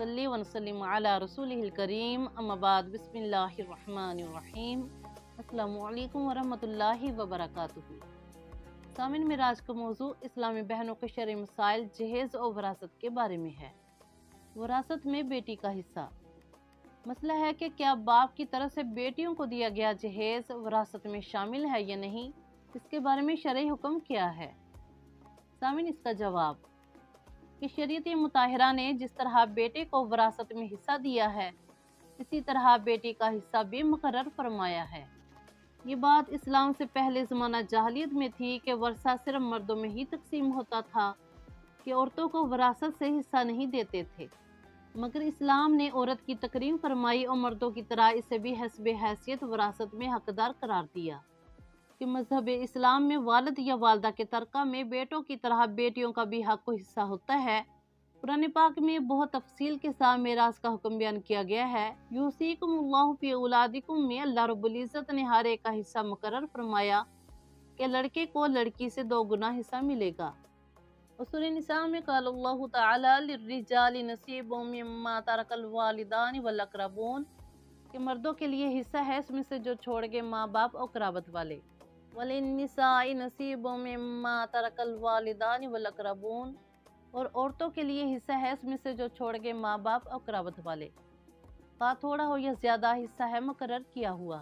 नसल्ली व नसल्लिम अला रसूलिहिल करीम अम्मा बाद बिस्मिल्लाहिर रहमानिर रहीम अस्सलामु अलैकुम व रहमतुल्लाहि व बरकातुहू। सामिन मिराज का मौजू इस्लामी बहनों के शरई मसाइल जहेज़ और वरासत के बारे में है। वरासत में बेटी का हिस्सा। मसला है कि क्या बाप की तरफ से बेटियों को दिया गया जहेज़ वरासत में शामिल है या नहीं, इसके बारे में शरई हुक्म क्या है। सामिन इसका जवाब कि शरीयत मुताहिरा ने जिस तरह बेटे को वरासत में हिस्सा दिया है, इसी तरह बेटी का हिस्सा भी मुकर्रर फरमाया है। ये बात इस्लाम से पहले ज़माना जाहलियत में थी कि वर्सा सिर्फ मर्दों में ही तकसीम होता था, कि औरतों को वरासत से हिस्सा नहीं देते थे। मगर इस्लाम ने औरत की तकरीम फरमाई और मर्दों की तरह इसे भी हस्बे हैसियत वरासत में हकदार करार दिया कि मजहब इस्लाम में वालिद या वालदा के तरका में बेटों की तरह बेटियों का भी हक हिस्सा होता है। कुरान पाक में बहुत तफसील के साथ मेरास का हुक्म बयान किया गया है। यूसीकुमुल्लाहु फी औलादिकुम में अल्लाह रब्बुल इज़्ज़त ने हर एक का हिस्सा मुकर्रर फरमाया कि लड़के को लड़की से 2 गुना हिस्सा मिलेगा। सूरह निसा में क़ाल अल्लाहु तआला लिर्रिजालि नसीबुम मिम्मा तरकल वालिदानि वल अक़रबून कि मर्दों के लिए हिस्सा है इसमें से जो छोड़ गए माँ बाप और कराबत वाले। वलिन्निसाइ नसीबुम मिम्मा तरकल वालिदानि वल अक़रबून और औरतों के लिए हिस्सा है इसमें से जो छोड़ गए माँ बाप और कराबत वाले। का थोड़ा हो या ज्यादा हिस्सा है मुकर्रर किया हुआ।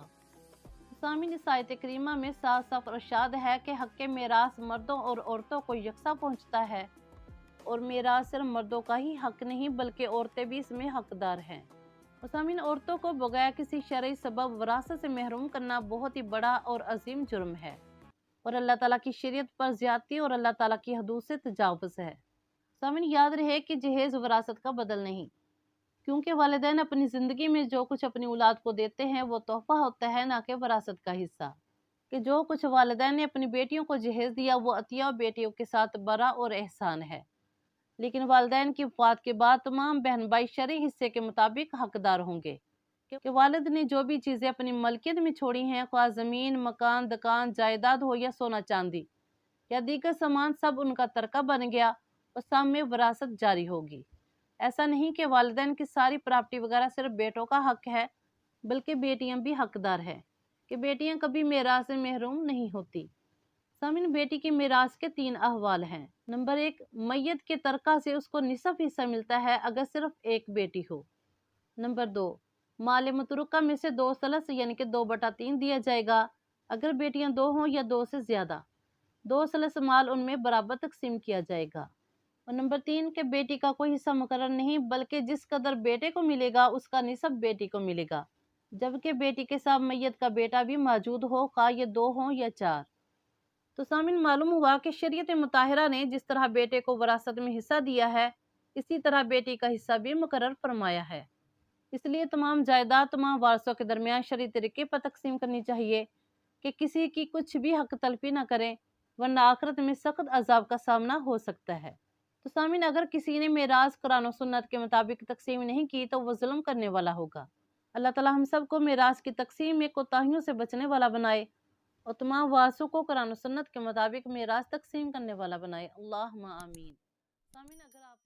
सामिन इस आयत करीमा में साफ साफ इरशाद है कि हक़ मेरास मर्दों और औरतों को यकसा पहुँचता है और मेरास सिर्फ मर्दों का ही हक नहीं बल्कि औरतें भी इसमें हकदार हैं। सामिन औरतों को बगैर किसी शरई सबब वरासत से महरूम करना बहुत ही बड़ा और अजीम जुर्म है और अल्लाह ताला की शरीयत पर ज्यादती और अल्लाह ताला की हदूद से तजावुज़ है। सामिन याद रहे कि जहेज़ वरासत का बदल नहीं, क्योंकि वालिदैन अपनी ज़िंदगी में जो कुछ अपनी औलाद को देते हैं वो तोहफा होता है, ना कि वरासत का हिस्सा। कि जो कुछ वालिदैन ने अपनी बेटियों को जहेज़ दिया वो अतिया बेटियों के साथ बरा और एहसान है, लेकिन वालिदैन की वफ़ात के बाद तमाम बहन भाई शरई हिस्से के मुताबिक हकदार होंगे। कि वालिद ने जो भी चीज़ें अपनी मलकियत में छोड़ी हैं, ख्वाह ज़मीन, मकान, दुकान, जायदाद हो या सोना चांदी या दीगर सामान, सब उनका तरका बन गया और सब में वरासत जारी होगी। ऐसा नहीं कि वालिदैन की सारी प्रॉपर्टी वगैरह सिर्फ बेटों का हक है, बल्कि बेटियां भी हकदार है कि बेटियां कभी मेरास से महरूम नहीं होती। सामिन बेटी की मेरास के 3 अहवाल हैं। नंबर 1, मैयत के तरका से उसको निसफ हिस्सा मिलता है अगर सिर्फ एक बेटी हो। नंबर 2, माल मतरुका में से 2 सलस यानी कि 2/3 दिया जाएगा अगर बेटियां 2 हों या 2 से ज्यादा। 2 सलस माल उनमें बराबर तकसीम किया जाएगा। और नंबर 3 के बेटी का कोई हिस्सा मुकर्रर नहीं बल्कि जिस कदर बेटे को मिलेगा उसका निसब बेटी को मिलेगा, जबकि बेटी के साथ मैयत का बेटा भी मौजूद हो, खा ये 2 हों या 4। तो सामिन मालूम हुआ कि शरीयत मुताहिरा ने जिस तरह बेटे को वरासत में हिस्सा दिया है, इसी तरह बेटी का हिस्सा भी मुकर्रर फरमाया है। इसलिए तमाम जायदाद तमाम वारसों के दरमियान शरई तरीके पर तकसीम करनी चाहिए कि किसी की कुछ भी हक तलफी न करें, वरना आखिरत में सख्त अजाब का सामना हो सकता है। तो सामिन अगर किसी ने मेराज कुरान और सुन्नत के मुताबिक तकसीम नहीं की तो वो जुल्म करने वाला होगा। अल्लाह ताला हम सब को मेराज की तकसीम में कोताहियों से बचने वाला बनाए और तमाम वारसों को कुरान और सुन्नत के मुताबिक मेराज तकसीम करने वाला बनाए। अल्लाहुम्मा आमीन। सामिन अगर आप